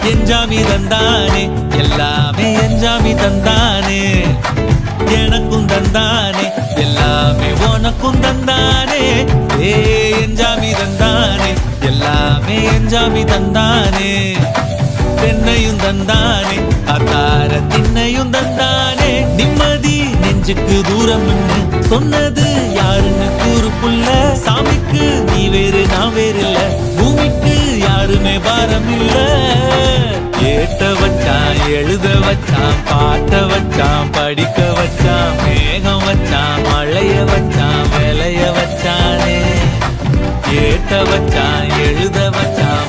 எஞ்சாமி தந்தானே எல்லாமே எஞ்சாமி தந்தானே எனக்கும் தந்தானே எல்லாமே உனக்கும் தந்தானே ஏ எஞ்சாமி தந்தானே எல்லாமே எஞ்சாமி தந்தானே பெண்ணையும் தந்தானே அத்தார திண்ணையும் தந்தானே நிம்மதி நெஞ்சுக்கு தூரம் சொன்னது யாருன்னு கூறுப்புள்ள சாமிக்கு நீ வேறு நான் வேறு இல்ல பூமிக்கு யாருமே பாரம் இல்ல ஏட்ட வச்சான் எழுத வச்சான் பாட்ட வச்சான் படிக்க வச்சான் மேகம் வச்சான் மழைய வச்சான் விளைய வச்சானே ஏட்ட வச்சான் எழுத வச்சான்